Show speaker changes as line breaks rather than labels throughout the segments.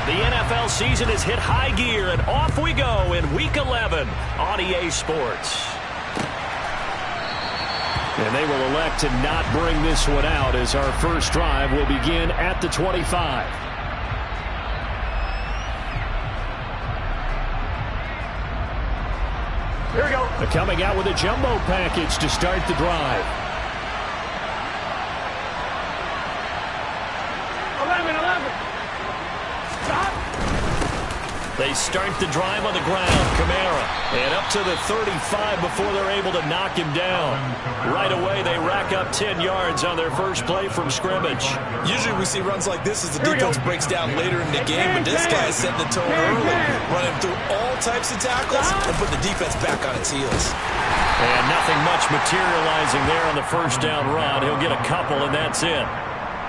The NFL season has hit high gear, and off we go in Week 11 on EA Sports. And they will elect to not bring this one out as our first drive will begin at the 25.
Here we go.
They're coming out with a jumbo package to start the drive.
11. Stop.
They start the drive on the ground. Kamara. And up to the 35 before they're able to knock him down. Right away, they rack up 10 yards on their first play from scrimmage.
Usually we see runs like this as the defense breaks down later in the game, but this guy is setting the tone early, running through all types of tackles and put the defense back on its heels.
And nothing much materializing there on the first down run. He'll get a couple, and that's it.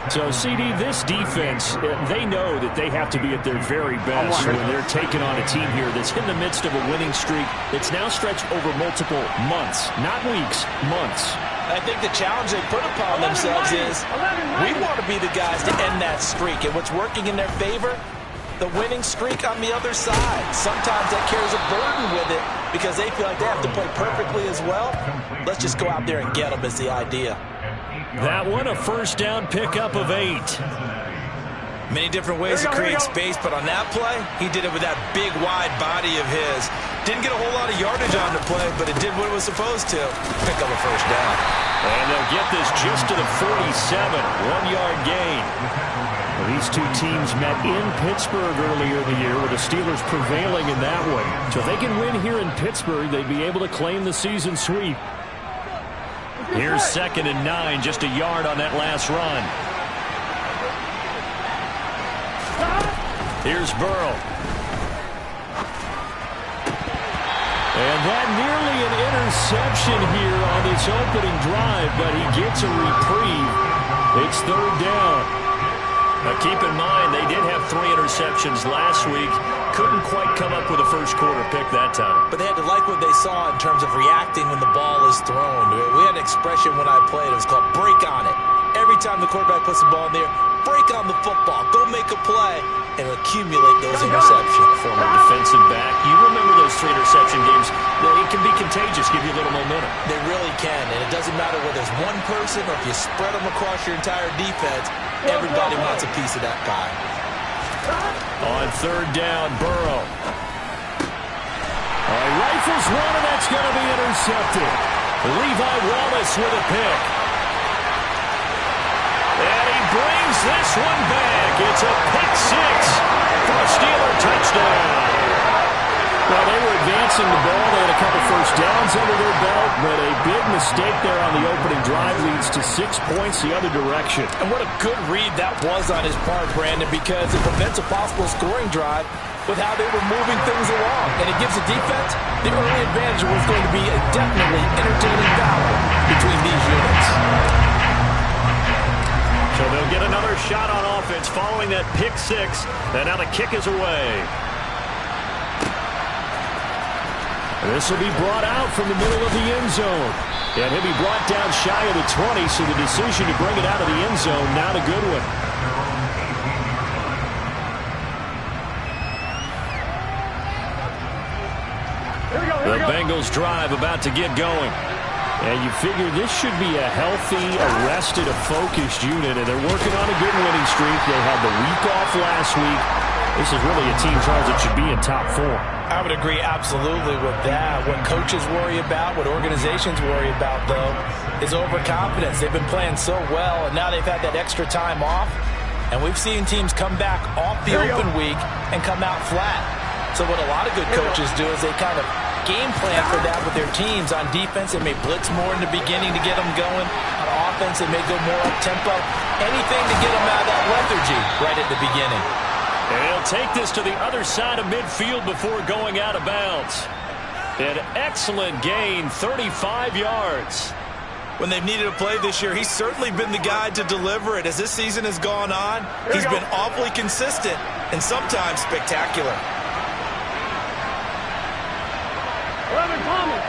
So, CD, this defense, they know that they have to be at their very best when they're taking on a team here that's in the midst of a winning streak that's now stretched over multiple months, not weeks, months.
I think the challenge they put upon themselves is we want to be the guys to end that streak. And what's working in their favor? The winning streak on the other side. Sometimes that carries a burden with it because they feel like they have to play perfectly as well. Let's just go out there and get them is the idea.
That one, a first down pickup of 8.
Many different ways to create space, but on that play, he did it with that big, wide body of his. Didn't get a whole lot of yardage on the play, but it did what it was supposed to. Pick up a first down.
And they'll get this just to the 47, 1-yard gain. Well, these two teams met in Pittsburgh earlier in the year with the Steelers prevailing in that one. So if they can win here in Pittsburgh, they'd be able to claim the season sweep. Here's 2nd and 9, just a yard on that last run. Here's Burrow. And that nearly an interception here on this opening drive, but he gets a reprieve. It's 3rd down. Now keep in mind, they did have 3 interceptions last week. Couldn't quite come up with a first quarter pick that time.
But they had to like what they saw in terms of reacting when the ball is thrown. We had an expression when I played. It was called break on it. Every time the quarterback puts the ball in there, break on the football. Go make a play and accumulate those interceptions.
Former defensive back. You remember those 3 interception games. It can be contagious, give you a little momentum.
They really can. And it doesn't matter whether it's one person or if you spread them across your entire defense. Everybody wants a piece of that pie.
On 3rd down, Burrow. Rifles one, and that's going to be intercepted. Levi Wallace with a pick. And he brings this one back. It's a pick 6 for a Steeler touchdown. Well, they were advancing the ball. They had a couple first downs under their belt, but a big mistake there on the opening drive leads to 6 points the other direction.
And what a good read that was on his part, Brandon, because it prevents a possible scoring drive with how they were moving things along. And it gives the defense the early advantage of what's going to be a definitely entertaining battle between these units.
So they'll get another shot on offense following that pick 6, and now the kick is away. This will be brought out from the middle of the end zone. And he'll be brought down shy of the 20, so the decision to bring it out of the end zone, not a good one. The Bengals drive about to get going. And you figure this should be a healthy, arrested, a focused unit, and they're working on a good winning streak. They had the week off last week. This is really a team, Charles, that should be in top 4.
I would agree absolutely with that. What coaches worry about, what organizations worry about, though, is overconfidence. They've been playing so well, and now they've had that extra time off. And we've seen teams come back off the open week and come out flat. So what a lot of good coaches do is they kind of game plan for that with their teams. On defense, they may blitz more in the beginning to get them going. On offense, they may go more up-tempo. Anything to get them out of that lethargy right at the beginning.
And he'll take this to the other side of midfield before going out of bounds. An excellent gain, 35 yards.
When they've needed a play this year, he's certainly been the guy to deliver it. As this season has gone on, he's been awfully consistent and sometimes spectacular.
11 Palmer.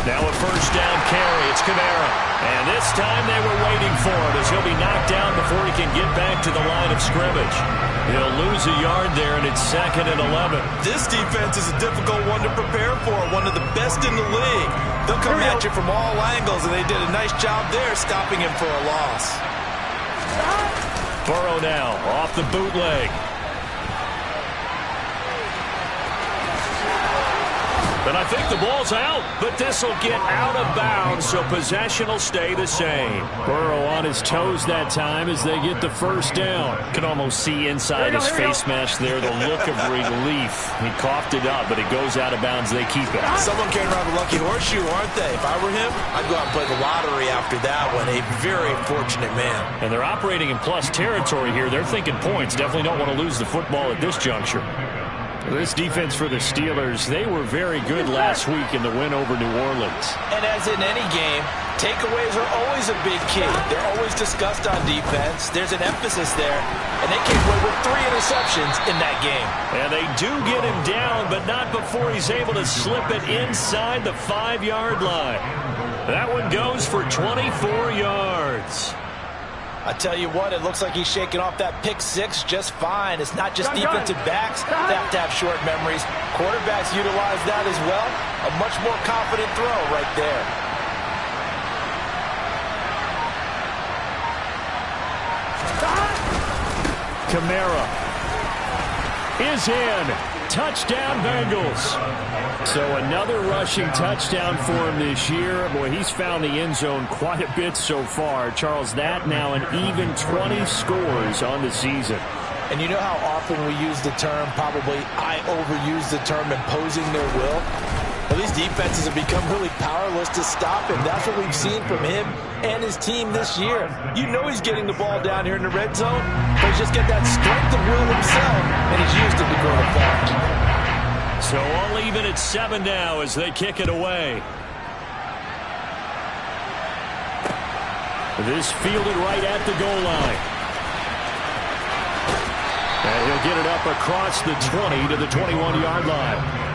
Now a first down carry. It's Kamara. And this time they were waiting for it as he'll be knocked down before he can get back to the line of scrimmage. He'll lose a yard there, and it's 2nd and 11.
This defense is a difficult one to prepare for, one of the best in the league. They'll come at you from all angles, and they did a nice job there stopping him for a loss.
Burrow now off the bootleg. And I think the ball's out, but this will get out of bounds, so possession will stay the same. Burrow on his toes that time as they get the first down. Can almost see inside his face mask there the look of relief. He coughed it up, but it goes out of bounds. They keep it.
Someone carrying around the lucky horseshoe, aren't they? If I were him, I'd go out and play the lottery after that one. A very fortunate man.
And they're operating in plus territory here. They're thinking points. Definitely don't want to lose the football at this juncture. This defense for the Steelers, they were very good last week in the win over New Orleans.
And as in any game, takeaways are always a big key. They're always discussed on defense. There's an emphasis there, and they came away with 3 interceptions in that game.
And they do get him down, but not before he's able to slip it inside the 5-yard line. That one goes for 24 yards.
I tell you what, it looks like he's shaking off that pick 6 just fine. It's not just defensive backs that have to have short memories. Quarterbacks utilize that as well. A much more confident throw right there.
Kamara is in. Touchdown, Bengals. So another rushing touchdown for him this year. Boy, he's found the end zone quite a bit so far. Charles, that now an even 20 scores on the season.
And you know how often we use the term, probably I overuse the term, imposing their will? Well, these defenses have become really powerless to stop him. That's what we've seen from him and his team this year. You know he's getting the ball down here in the red zone, but he's just got that strength of will himself, and he's used it to grow the ball.
So all even at 7 now as they kick it away. This fielded right at the goal line. And he'll get it up across the 20 to the 21-yard line.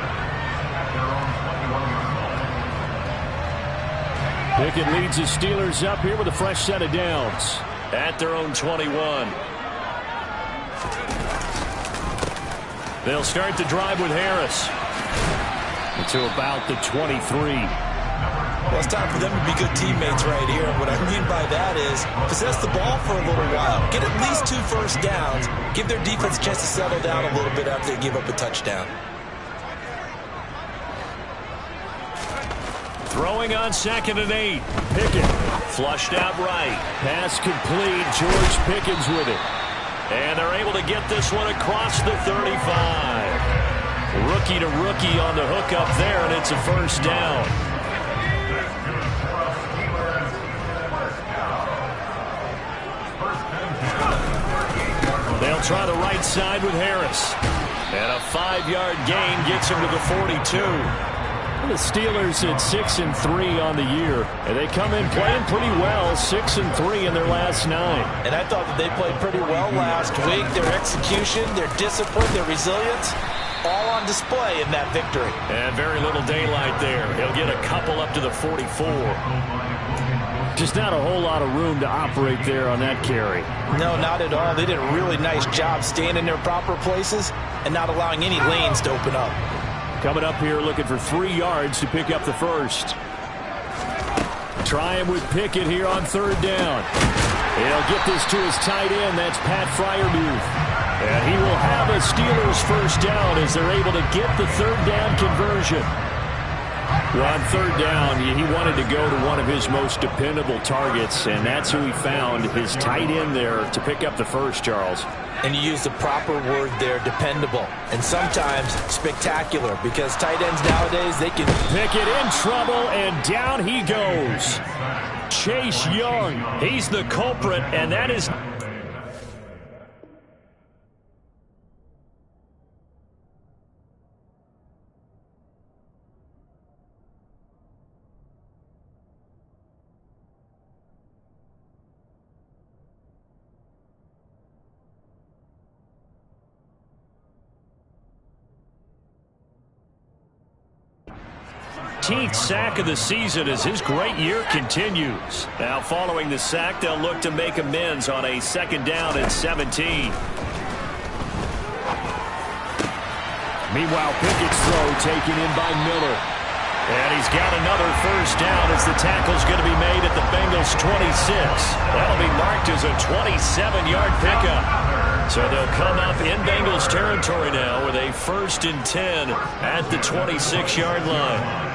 Pickett leads the Steelers up here with a fresh set of downs at their own 21. They'll start the drive with Harris to about the 23.
Well, it's time for them to be good teammates right here. And what I mean by that is possess the ball for a little while. Get at least 2 first downs. Give their defense a chance to settle down a little bit after they give up a touchdown.
Throwing on 2nd and 8. Pickett flushed out right. Pass complete. George Pickens with it. And they're able to get this one across the 35. Rookie to rookie on the hook up there, and it's a first down. They'll try the right side with Harris. And a 5-yard gain gets him to the 42. The Steelers at 6-3 on the year, and they come in playing pretty well, 6-3 in their last 9.
And I thought that they played pretty well last week. Their execution, their discipline, their resilience, all on display in that victory.
And very little daylight there. He'll get a couple up to the 44. Just not a whole lot of room to operate there on that carry.
No, not at all. They did a really nice job staying in their proper places and not allowing any lanes to open up.
Coming up here looking for 3 yards to pick up the first. Try him with Pickett here on 3rd down. He'll get this to his tight end. That's Pat Freiermuth. And he will have a Steelers first down as they're able to get the 3rd down conversion. Well, on 3rd down, he wanted to go to one of his most dependable targets, and that's who he found, his tight end there, to pick up the first, Charles.
And you use the proper word there, dependable, and sometimes spectacular, because tight ends nowadays, they can...
Pickett in trouble, and down he goes. Chase Young, he's the culprit, and that is... 15th sack of the season as his great year continues. Now following the sack, they'll look to make amends on a 2nd down and 17. Meanwhile, Pickett's throw taken in by Miller. And he's got another 1st down as the tackle's going to be made at the Bengals' 26. That'll be marked as a 27-yard pickup. So they'll come up in Bengals territory now with a 1st and 10 at the 26-yard line.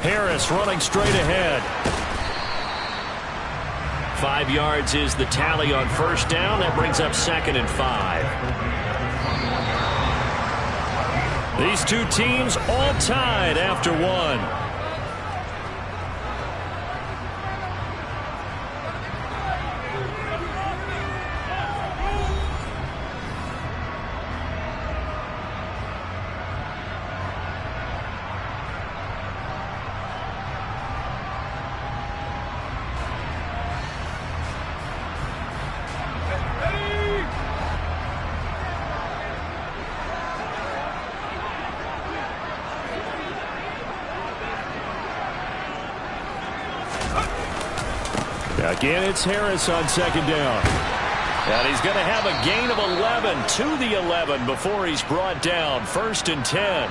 Harris running straight ahead. 5 yards is the tally on 1st down. That brings up 2nd and 5. These two teams all tied after one. Again, it's Harris on 2nd down. And he's going to have a gain of 11 to the 11 before he's brought down. 1st and 10.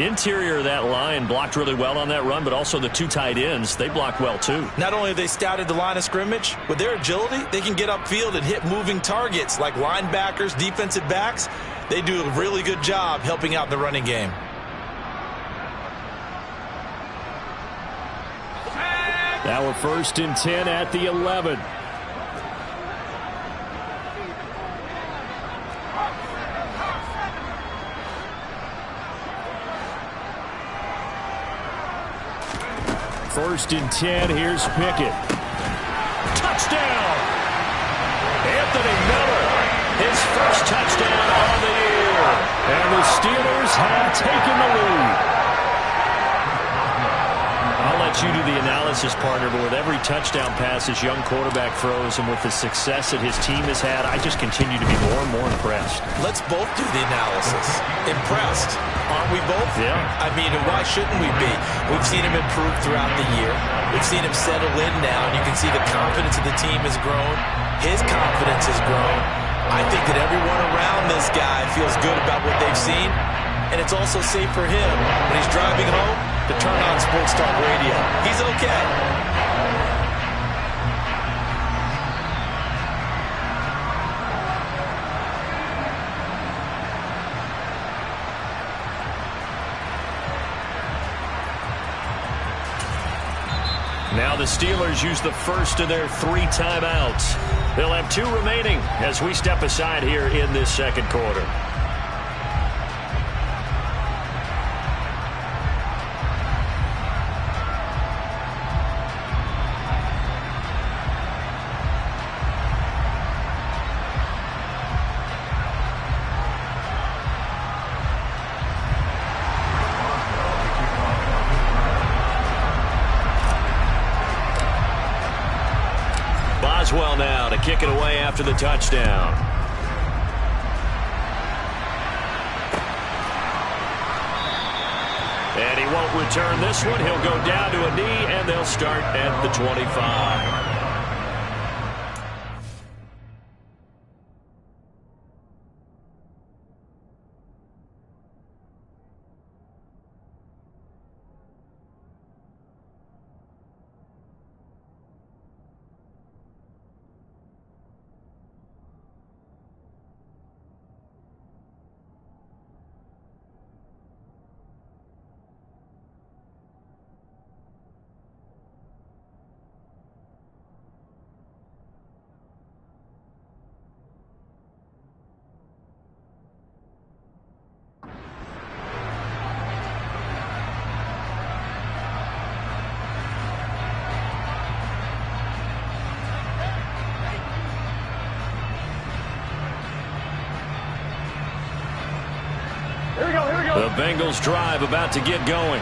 Interior of that line blocked really well on that run, but also the 2 tight ends, they blocked well too.
Not only have they scouted the line of scrimmage, with their agility, they can get upfield and hit moving targets like linebackers, defensive backs. They do a really good job helping out the running game.
Now we're 1st and 10 at the 11. First and 10, here's Pickett. Touchdown! Anthony Miller, his 1st touchdown of the year. And the Steelers have taken the lead. I'll let you do the analysis, partner, but with every touchdown pass his young quarterback throws and with the success that his team has had, I just continue to be more and more impressed.
Let's both do the analysis. Impressed. Aren't we both?
Yeah.
I mean, why shouldn't we be? We've seen him improve throughout the year. We've seen him settle in now, and you can see the confidence of the team has grown. His confidence has grown. I think that everyone around this guy feels good about what they've seen, and it's also safe for him when he's driving home to turn on Sports Talk Radio. He's okay.
Now the Steelers use the 1st of their 3 timeouts. They'll have 2 remaining as we step aside here in this 2nd quarter. Boswell now to kick it away after the touchdown. And he won't return this one. He'll go down to a knee, and they'll start at the 25. The Bengals drive about to get going.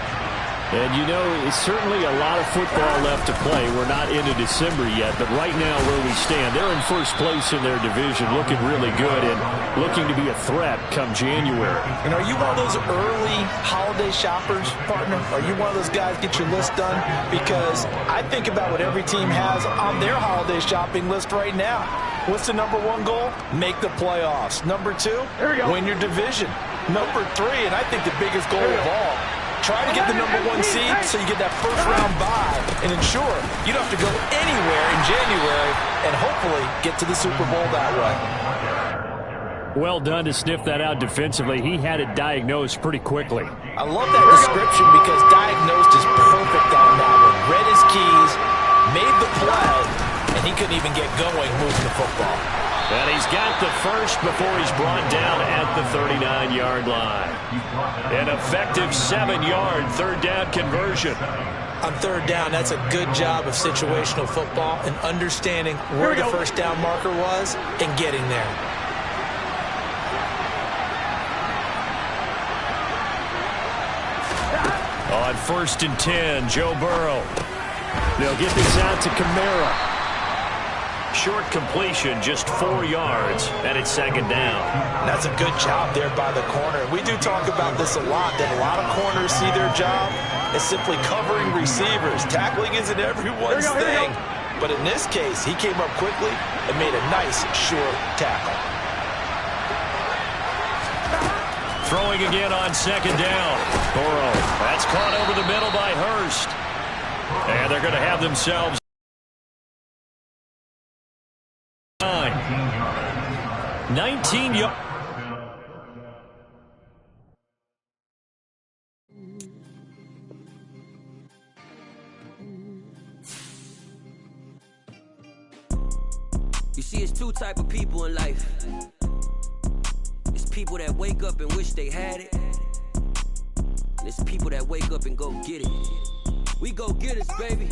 And you know, it's certainly a lot of football left to play. We're not into December yet, but right now where we stand, they're in first place in their division, looking really good and looking to be a threat come January.
And are you one of those early holiday shoppers, partner? Are you one of those guys get your list done? Because I think about what every team has on their holiday shopping list right now. What's the number one goal? Make the playoffs. Number two, win your division. Number three, and I think the biggest goal of all, try to get the number one seed so you get that first round bye and ensure you don't have to go anywhere in January and hopefully get to the Super Bowl that way.
Well done to sniff that out defensively. He had it diagnosed pretty quickly.
I love that description because diagnosed is perfect on that one. Read his keys, made the play, and he couldn't even get going moving the football.
And he's got the first before he's brought down at the 39-yard line. An effective 7-yard third down conversion.
On third down, that's a good job of situational football and understanding where the first down marker was and getting there.
On 1st and 10, Joe Burrow. They'll get this out to Kamara. Short completion, just 4 yards, and it's 2nd down.
That's a good job there by the corner. We do talk about this a lot, that a lot of corners see their job as simply covering receivers. Tackling isn't everyone's thing. But in this case, he came up quickly and made a nice, short tackle.
Throwing again on 2nd down. Burrow, that's caught over the middle by Hurst. And they're going to have themselves 19 yards.
You see, it's two type of people in life. It's people that wake up and wish they had it. And it's people that wake up and go get it. We go get it, baby.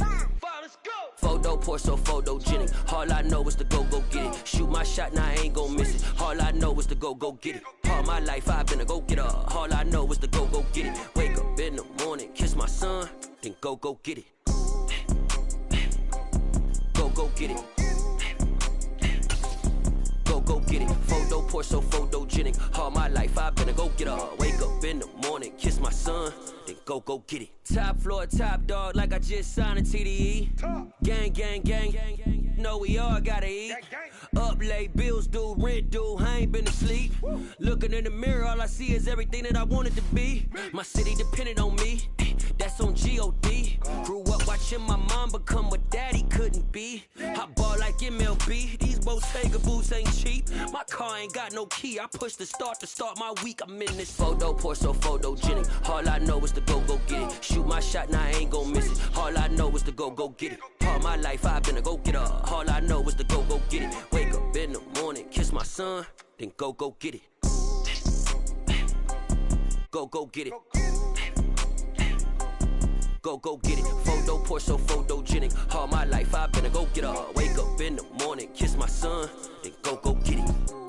Photo poor, so photogenic. All I know is to go get it. Shoot my shot, now I ain't gon' miss it. All I know is to go get it. All my life I've been a go-getter. All I know is to go get it. Wake up in the morning, kiss my son, then go get it. Go get it. Go get it. Photo poor, so photogenic. All my life I've been a go-getter. Wake up in the morning, kiss my son, then go get it. Top floor, top dog, like I just signed a TDE. Gang, gang, gang. Know we all gotta eat. Up late, bills due, rent due, I ain't been asleep. Looking in the mirror, all I see is everything that I wanted to be. My city depended on me, that's on G.O.D. Grew up watching my mom become what daddy couldn't be. I ball like MLB, these Bottega boots ain't cheap. My car ain't got no key, I push the start to start my week. I'm in this photo poor, so photogenic. All I know is to go get it. Shoot my shot, now I ain't gon' miss it. All I know is to go get it. All my life I've been a go-getter. All I know is to go get it. Wake up in the morning, kiss my son, then go get it. Go get it. Go get it. Photo poor, so photogenic. All my life I've been a go-getter. Wake up in the morning, kiss my son, then go get it.